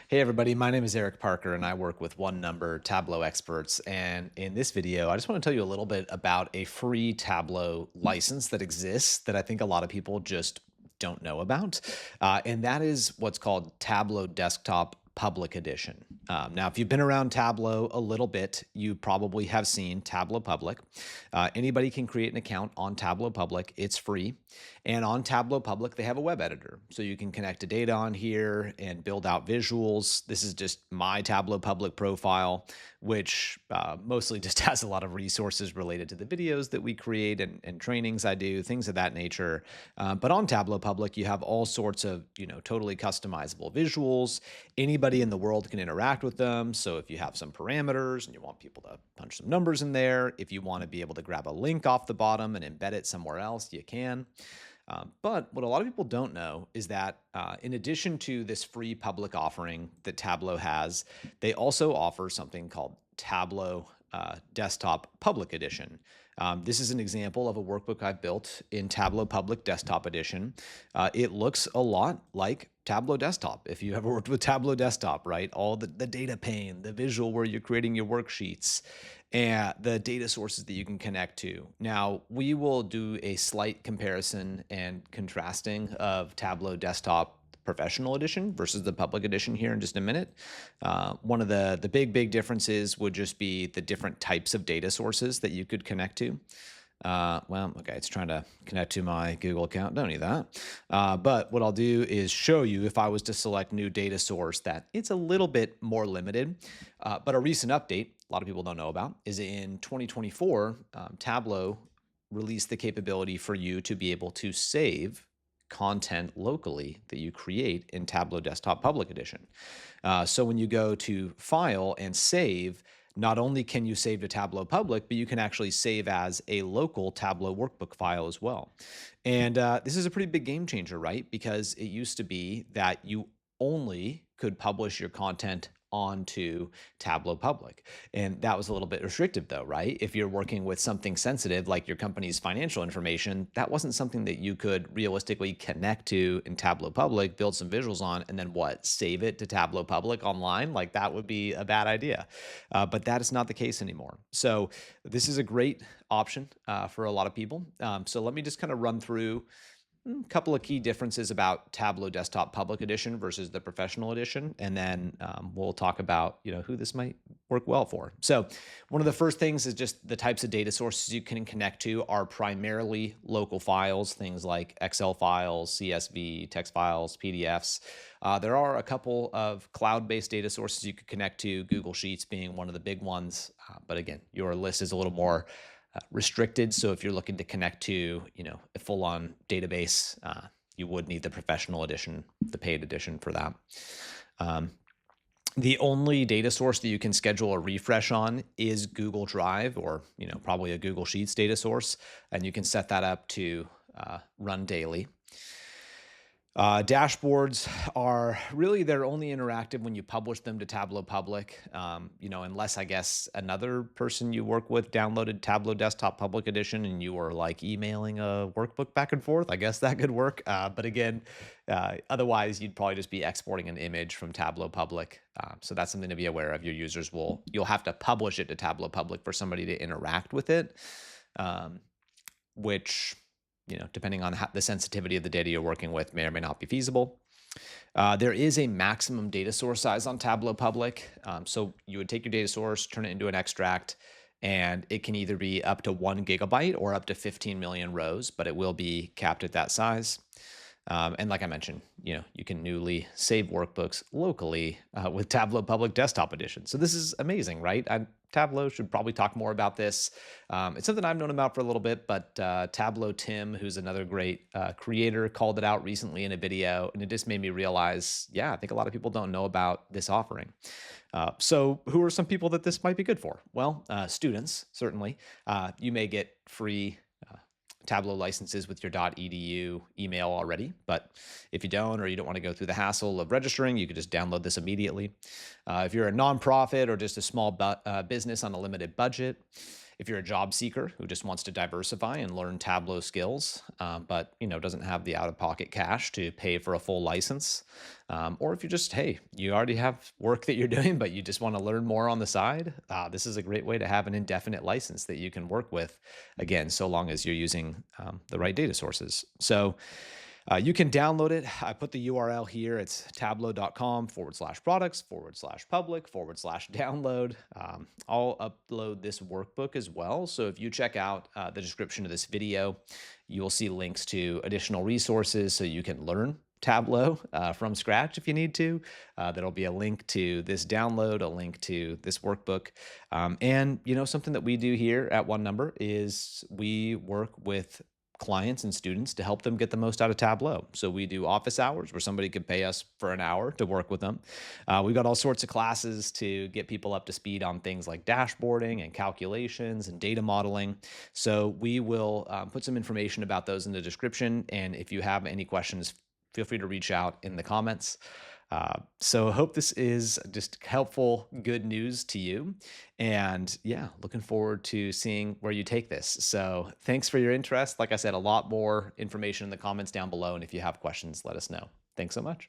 Hey everybody, my name is Eric Parker and I work with One Number Tableau experts. And in this video, I just want to tell you a little bit about a free Tableau license that exists that I think a lot of people just don't know about. And that is what's called Tableau Desktop Public Edition. Now, if you've been around Tableau a little bit, you probably have seen Tableau Public. Anybody can create an account on Tableau Public. It's free. And on Tableau Public, they have a web editor. So you can connect to data on here and build out visuals. This is just my Tableau Public profile, which mostly just has a lot of resources related to the videos that we create and trainings I do, things of that nature. But on Tableau Public, you have all sorts of, totally customizable visuals. Anybody in the world can interact with them. So if you have some parameters and you want people to punch some numbers in there, if you want to be able to grab a link off the bottom and embed it somewhere else, you can. But what a lot of people don't know is that in addition to this free public offering that Tableau has, they also offer something called Tableau Desktop Public Edition. This is an example of a workbook I've built in Tableau Public Desktop Edition. It looks a lot like Tableau Desktop. If you ever worked with Tableau Desktop, right? All the data pane, the visual where you're creating your worksheets, and the data sources that you can connect to. Now, we will do a slight comparison and contrasting of Tableau Desktop Professional Edition versus the Public Edition here in just a minute. One of the big differences would just be the different types of data sources that you could connect to. Okay, it's trying to connect to my Google account. Don't need that. But what I'll do is show you if I was to select new data source that it's a little bit more limited. But a recent update, a lot of people don't know about, is in 2024, Tableau released the capability for you to be able to save content locally that you create in Tableau Desktop Public Edition. So when you go to File and Save, not only can you save to Tableau Public, but you can actually save as a local Tableau workbook file as well. And this is a pretty big game changer, right? Because it used to be that you only could publish your content onto Tableau Public. And that was a little bit restrictive though, right? If you're working with something sensitive like your company's financial information, that wasn't something that you could realistically connect to in Tableau Public, build some visuals on, and then what, save it to Tableau Public online? Like that would be a bad idea. But that is not the case anymore. So this is a great option for a lot of people. So let me just kind of run through a couple of key differences about Tableau Desktop Public Edition versus the Professional Edition, and then we'll talk about who this might work well for. So one of the first things is just the types of data sources you can connect to are primarily local files, things like Excel files, CSV, text files, PDFs. There are a couple of cloud-based data sources you could connect to, Google Sheets being one of the big ones. But again, your list is a little more restricted. So if you're looking to connect to, a full-on database, you would need the professional edition, the paid edition for that. The only data source that you can schedule a refresh on is Google Drive or, probably a Google Sheets data source. And you can set that up to run daily. Dashboards are really, they're only interactive when you publish them to Tableau Public, unless I guess another person you work with downloaded Tableau Desktop Public Edition and you were like emailing a workbook back and forth. I guess that could work. But again, otherwise you'd probably just be exporting an image from Tableau Public. So that's something to be aware of. Your users you'll have to publish it to Tableau Public for somebody to interact with it, which depending on the sensitivity of the data you're working with, may or may not be feasible. There is a maximum data source size on Tableau Public. So you would take your data source, turn it into an extract, and it can either be up to 1 gigabyte or up to 15 million rows, but it will be capped at that size. And like I mentioned, you can newly save workbooks locally with Tableau Public Desktop Edition. So this is amazing, right? Tableau should probably talk more about this. It's something I've known about for a little bit, but Tableau Tim, who's another great creator, called it out recently in a video, and it just made me realize, yeah, I think a lot of people don't know about this offering. So who are some people that this might be good for? Well, students, certainly. You may get free Tableau licenses with your .edu email already, but if you don't, or you don't want to go through the hassle of registering, you could just download this immediately. If you're a nonprofit or just a small business on a limited budget, If you're a job seeker who just wants to diversify and learn Tableau skills, but doesn't have the out-of-pocket cash to pay for a full license, or if you just, hey, you already have work that you're doing, but you just want to learn more on the side, this is a great way to have an indefinite license that you can work with. Again, so long as you're using the right data sources. So you can download it. I put the URL here. It's tableau.com/products /public/download. I'll upload this workbook as well. So if you check out the description of this video, you'll see links to additional resources so you can learn Tableau from scratch if you need to. There'll be a link to this download, a link to this workbook. And something that we do here at One Number is we work with clients and students to help them get the most out of Tableau. So we do office hours where somebody could pay us for an hour to work with them. We've got all sorts of classes to get people up to speed on things like dashboarding and calculations and data modeling. So we will put some information about those in the description. And if you have any questions, feel free to reach out in the comments. So I hope this is just helpful, good news to you. And yeah, looking forward to seeing where you take this. So thanks for your interest. Like I said, a lot more information in the comments down below. And if you have questions, let us know. Thanks so much.